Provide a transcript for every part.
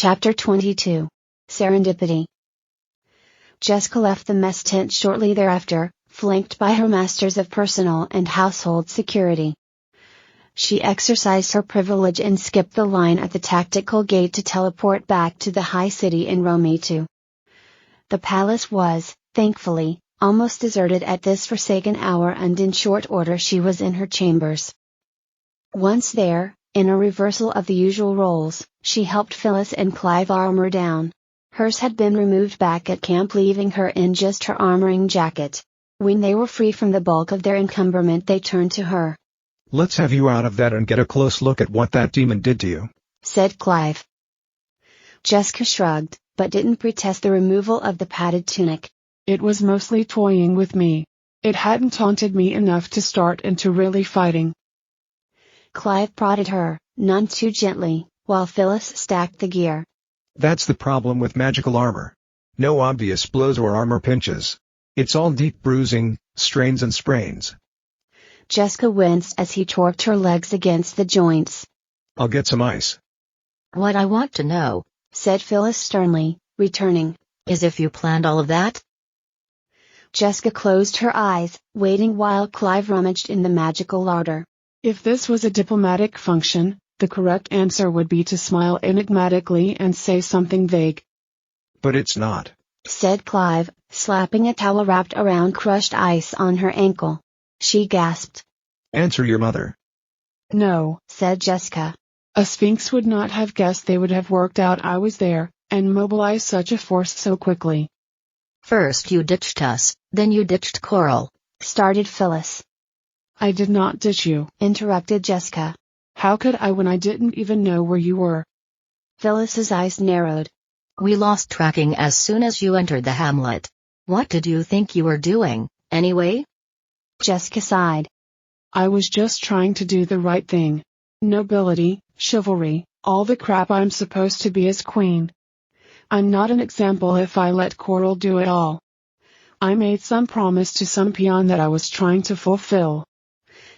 Chapter 22. Serendipity. Jesca left the mess tent shortly thereafter, flanked by her masters of personal and household security. She exercised her privilege and skipped the line at the tactical gate to teleport back to the high city in Romitu. The palace was, thankfully, almost deserted at this forsaken hour, and in short order she was in her chambers. Once there, in a reversal of the usual roles, she helped Phyllis and Clive armor down. Hers had been removed back at camp, leaving her in just her armoring jacket. When they were free from the bulk of their encumberment, they turned to her. "Let's have you out of that and get a close look at what that demon did to you," said Clive. Jesca shrugged, but didn't protest the removal of the padded tunic. "It was mostly toying with me. It hadn't taunted me enough to start into really fighting." Clive prodded her, none too gently, while Phyllis stacked the gear. "That's the problem with magical armor. No obvious blows or armor pinches. It's all deep bruising, strains and sprains." Jesca winced as he torqued her legs against the joints. "I'll get some ice." "What I want to know," said Phyllis sternly, returning, "is if you planned all of that?" Jesca closed her eyes, waiting while Clive rummaged in the magical larder. If this was a diplomatic function, the correct answer would be to smile enigmatically and say something vague. "But it's not," said Clive, slapping a towel wrapped around crushed ice on her ankle. She gasped. "Answer your mother." "No," said Jesca. "A sphinx would not have guessed they would have worked out I was there, and mobilized such a force so quickly." "First you ditched us, then you ditched Coral," started Phyllis. "I did not ditch you," interrupted Jesca. "How could I when I didn't even know where you were?" Phyllis's eyes narrowed. "We lost tracking as soon as you entered the hamlet. What did you think you were doing, anyway?" Jesca sighed. "I was just trying to do the right thing. Nobility, chivalry, all the crap I'm supposed to be as queen. I'm not an example if I let Coral do it all. I made some promise to some peon that I was trying to fulfill.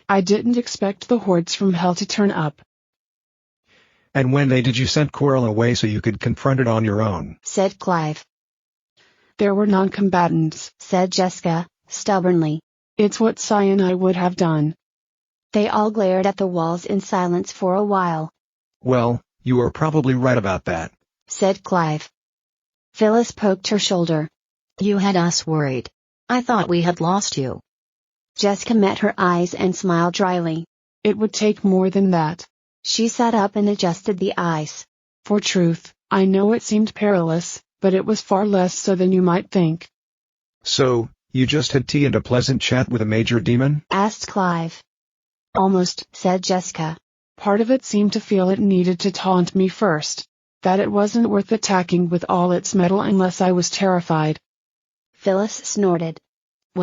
I didn't expect the hordes from hell to turn up." "And when did you send Coral away so you could confront it on your own?" said Clive. "There were non-combatants," said Jesca, stubbornly. "It's what Cy and I would have done." They all glared at the walls in silence for a while. "Well, you are probably right about that," said Clive. Phyllis poked her shoulder. "You had us worried. I thought we had lost you." Jesca met her eyes and smiled dryly. "It would take more than that." She sat up and adjusted the ice. "For truth, I know it seemed perilous, but it was far less so than you might think." "So, you just had tea and a pleasant chat with a major demon?" asked Clive. "Almost," said Jesca. "Part of it seemed to feel it needed to taunt me first. That it wasn't worth attacking with all its metal unless I was terrified." Phyllis snorted.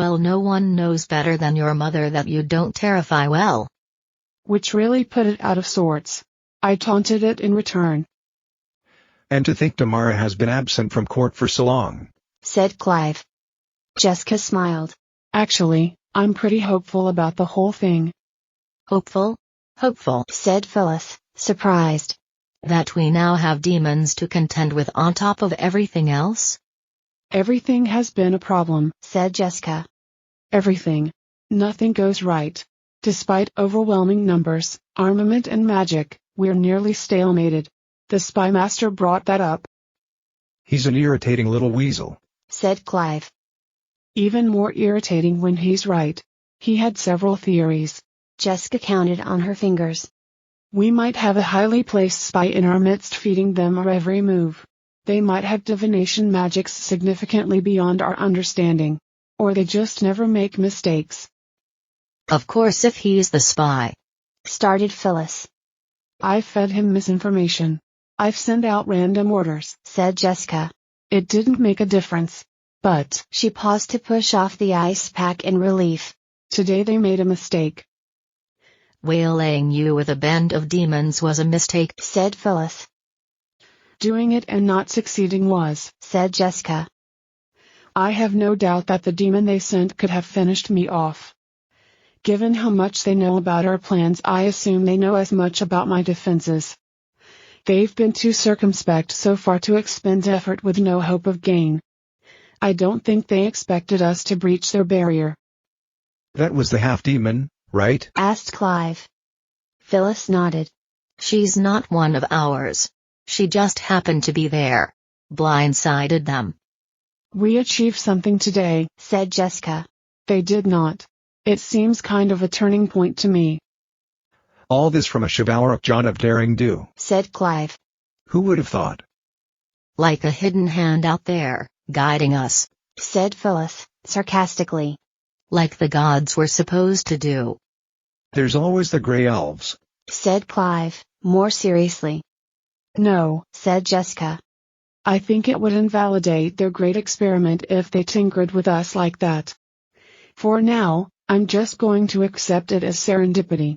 "Well, no one knows better than your mother that you don't terrify well." Which really put it out of sorts. I taunted it in return. "And to think Tamara has been absent from court for so long," said Clive. Jesca smiled. "Actually, I'm pretty hopeful about the whole thing." "Hopeful? Hopeful," said Phyllis, surprised. "That we now have demons to contend with on top of everything else?" "Everything has been a problem," said Jesca. "Everything. Nothing goes right. Despite overwhelming numbers, armament and magic, we're nearly stalemated. The spy master brought that up." "He's an irritating little weasel," said Clive. "Even more irritating when he's right. He had several theories." Jesca counted on her fingers. "We might have a highly placed spy in our midst feeding them our every move. They might have divination magics significantly beyond our understanding. Or they just never make mistakes." "Of course, if he's the spy," started Phyllis. "I fed him misinformation. I've sent out random orders," said Jesca. "It didn't make a difference. But," she paused to push off the ice pack in relief, "today they made a mistake." "Waylaying you with a band of demons was a mistake," said Phyllis. "Doing it and not succeeding was," said Jesca. "I have no doubt that the demon they sent could have finished me off. Given how much they know about our plans, I assume they know as much about my defenses." They've been too circumspect so far to expend effort with no hope of gain. I don't think they expected us to breach their barrier. That was the half-demon, right? Asked Clive. Phyllis nodded. She's not one of ours. She just happened to be there. Blindsided them. We achieved something today, said Jesca. They did not. It seems kind of a turning point to me. All this from a chivalric John of daring do, said Clive. Who would have thought? Like a hidden hand out there, guiding us, said Phyllis, sarcastically. Like the gods were supposed to do. There's always the Grey Elves, said Clive, more seriously. No, said Jesca. I think it would invalidate their great experiment if they tinkered with us like that. For now, I'm just going to accept it as serendipity.